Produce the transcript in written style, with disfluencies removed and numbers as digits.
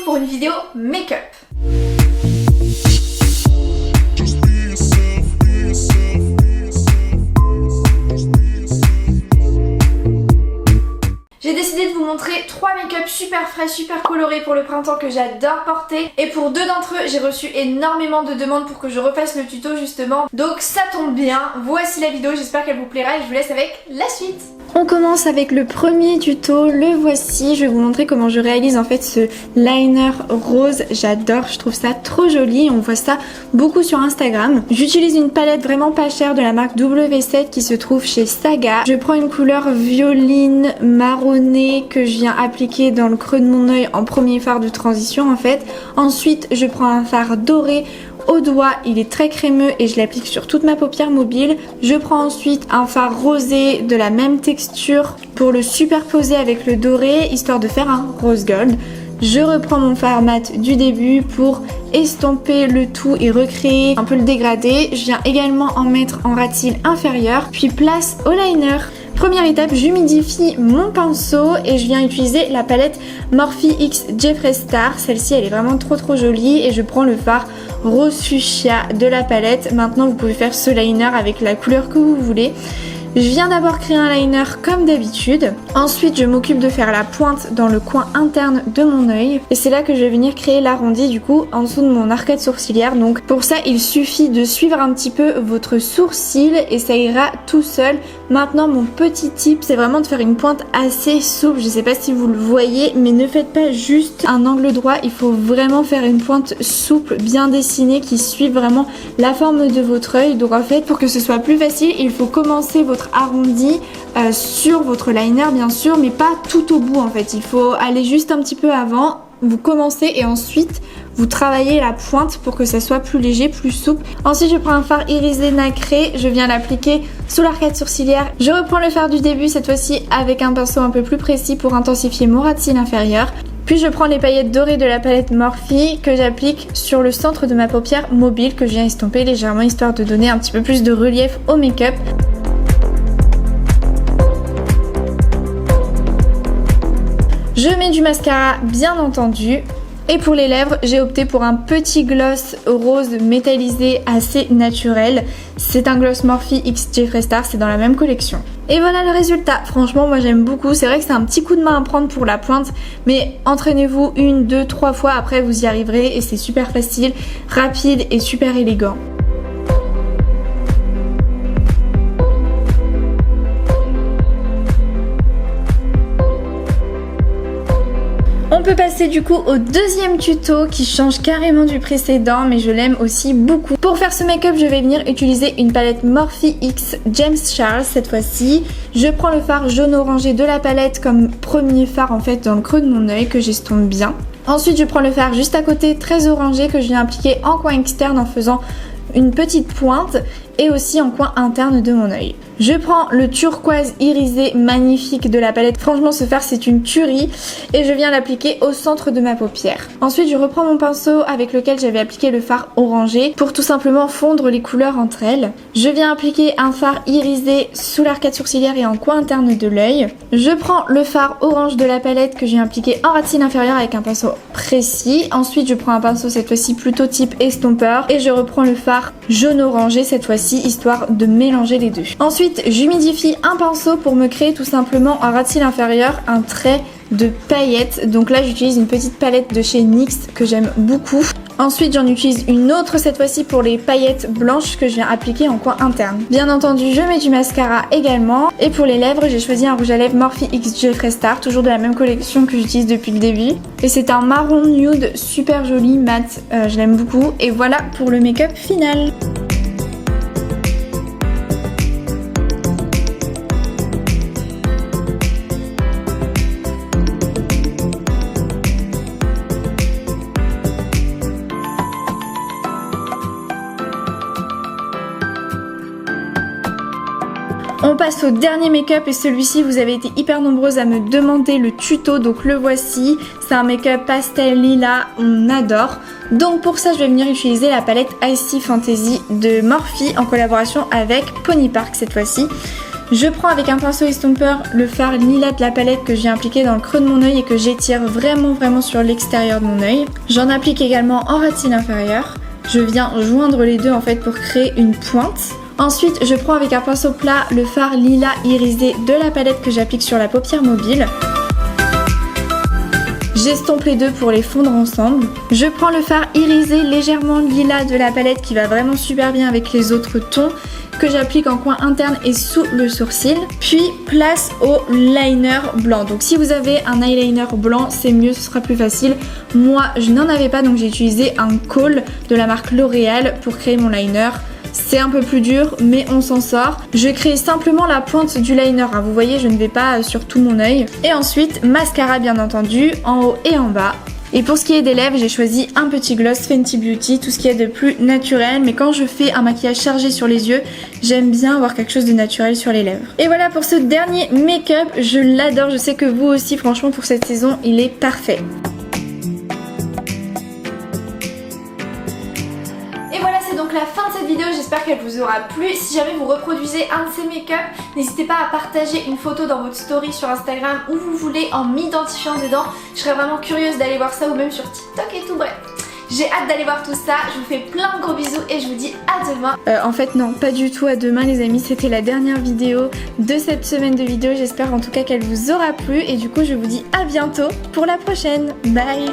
pour une vidéo make-up. J'ai décidé de vous montrer 3 make-up super frais, super colorés pour le printemps que j'adore porter. Et pour 2 d'entre eux, j'ai reçu énormément de demandes pour que je refasse le tuto justement. Donc ça tombe bien, voici la vidéo, j'espère qu'elle vous plaira et je vous laisse avec la suite. On commence avec le premier tuto, le voici. Je vais vous montrer comment je réalise en fait ce liner rose. J'adore, je trouve ça trop joli. On voit ça beaucoup sur Instagram. J'utilise une palette vraiment pas chère de la marque W7 qui se trouve chez Saga. Je prends une couleur violine marronnée que je viens appliquer dans le creux de mon œil en premier fard de transition en fait. Ensuite, je prends un fard doré au doigt, il est très crémeux et je l'applique sur toute ma paupière mobile. Je prends ensuite un fard rosé de la même texture pour le superposer avec le doré, histoire de faire un rose gold. Je reprends mon fard mat du début pour estomper le tout et recréer un peu le dégradé. Je viens également en mettre en ras de cils inférieur, puis place au liner. Première étape, j'humidifie mon pinceau et je viens utiliser la palette Morphe X Jeffree Star. Celle-ci, elle est vraiment trop jolie et je prends le fard rose fuchsia de la palette. Maintenant, vous pouvez faire ce liner avec la couleur que vous voulez. Je viens d'abord créer un liner comme d'habitude. Ensuite, je m'occupe de faire la pointe dans le coin interne de mon œil. Et c'est là que je vais venir créer l'arrondi du coup en dessous de mon arcade sourcilière. Donc pour ça, il suffit de suivre un petit peu votre sourcil et ça ira tout seul. Maintenant, mon petit tip, c'est vraiment de faire une pointe assez souple. Je sais pas si vous le voyez, mais ne faites pas juste un angle droit. Il faut vraiment faire une pointe souple, bien dessinée, qui suive vraiment la forme de votre œil. Donc en fait, pour que ce soit plus facile, il faut commencer votre arrondi sur votre liner bien sûr, mais pas tout au bout en fait. Il faut aller juste un petit peu avant, vous commencez et ensuite vous travaillez la pointe pour que ça soit plus léger, plus souple. Ensuite, je prends un fard irisé nacré, je viens l'appliquer sous l'arcade sourcilière. Je reprends le fard du début, cette fois-ci avec un pinceau un peu plus précis pour intensifier mon ras de cils inférieur. Puis je prends les paillettes dorées de la palette Morphe que j'applique sur le centre de ma paupière mobile que je viens estomper légèrement histoire de donner un petit peu plus de relief au make-up. Je mets du mascara bien entendu. Et pour les lèvres, j'ai opté pour un petit gloss rose métallisé assez naturel. C'est un gloss Morphe X Jeffree Star, c'est dans la même collection. Et voilà le résultat. Franchement, moi j'aime beaucoup. C'est vrai que c'est un petit coup de main à prendre pour la pointe, mais entraînez-vous 1, 2, 3 fois, après vous y arriverez et c'est super facile, rapide et super élégant. On peut passer du coup au deuxième tuto qui change carrément du précédent, mais je l'aime aussi beaucoup. Pour faire ce make-up, je vais venir utiliser une palette Morphe X James Charles cette fois-ci. Je prends le fard jaune orangé de la palette comme premier fard en fait dans le creux de mon œil que j'estompe bien. Ensuite, je prends le fard juste à côté très orangé que je viens appliquer en coin externe en faisant une petite pointe et aussi en coin interne de mon œil. Je prends le turquoise irisé magnifique de la palette. Franchement, ce fard c'est une tuerie et je viens l'appliquer au centre de ma paupière. Ensuite, je reprends mon pinceau avec lequel j'avais appliqué le fard orangé pour tout simplement fondre les couleurs entre elles. Je viens appliquer un fard irisé sous l'arcade sourcilière et en coin interne de l'œil. Je prends le fard orange de la palette que j'ai appliqué en ras de cils inférieur avec un pinceau précis. Ensuite, je prends un pinceau cette fois-ci plutôt type estompeur et je reprends le fard jaune orangé cette fois-ci histoire de mélanger les deux. Ensuite, j'humidifie un pinceau pour me créer tout simplement en ras de cils inférieur un trait de paillettes. Donc là, j'utilise une petite palette de chez NYX que j'aime beaucoup. Ensuite, j'en utilise une autre cette fois-ci pour les paillettes blanches que je viens appliquer en coin interne. Bien entendu, je mets du mascara également. Et pour les lèvres, j'ai choisi un rouge à lèvres Morphe X Jeffree Star, toujours de la même collection que j'utilise depuis le début. Et c'est un marron nude super joli, mat, je l'aime beaucoup. Et voilà pour le make-up final. On passe au dernier make-up et celui-ci vous avez été hyper nombreuses à me demander le tuto, donc le voici. C'est un make-up pastel lilas, on adore. Donc pour ça je vais venir utiliser la palette Icy Fantasy de Morphe en collaboration avec Pony Park cette fois-ci. Je prends avec un pinceau estomper le fard lilas de la palette que je viens appliquer dans le creux de mon œil et que j'étire vraiment sur l'extérieur de mon œil. J'en applique également en ratine inférieure. Je viens joindre les deux en fait pour créer une pointe. Ensuite, je prends avec un pinceau plat le fard lilas irisé de la palette que j'applique sur la paupière mobile. J'estompe les deux pour les fondre ensemble. Je prends le fard irisé légèrement lilas de la palette qui va vraiment super bien avec les autres tons que j'applique en coin interne et sous le sourcil. Puis place au liner blanc. Donc si vous avez un eyeliner blanc, c'est mieux, ce sera plus facile. Moi, je n'en avais pas donc j'ai utilisé un Kohl de la marque L'Oréal pour créer mon liner. C'est un peu plus dur mais on s'en sort. Je crée simplement la pointe du liner, hein. Vous voyez, je ne vais pas sur tout mon œil. Et ensuite, mascara bien entendu, en haut et en bas. Et pour ce qui est des lèvres, j'ai choisi un petit gloss Fenty Beauty, tout ce qui est de plus naturel. Mais quand je fais un maquillage chargé sur les yeux, j'aime bien avoir quelque chose de naturel sur les lèvres. Et voilà pour ce dernier make-up, je l'adore. Je sais que vous aussi, franchement, pour cette saison, il est parfait. Donc la fin de cette vidéo, j'espère qu'elle vous aura plu. Si jamais vous reproduisez un de ces make-up, n'hésitez pas à partager une photo dans votre story sur Instagram où vous voulez en m'identifiant dedans. Je serais vraiment curieuse d'aller voir ça ou même sur TikTok et tout, bref. J'ai hâte d'aller voir tout ça, je vous fais plein de gros bisous et je vous dis à demain. En fait non, pas du tout à demain les amis, c'était la dernière vidéo de cette semaine de vidéos. J'espère en tout cas qu'elle vous aura plu et du coup je vous dis à bientôt pour la prochaine. Bye.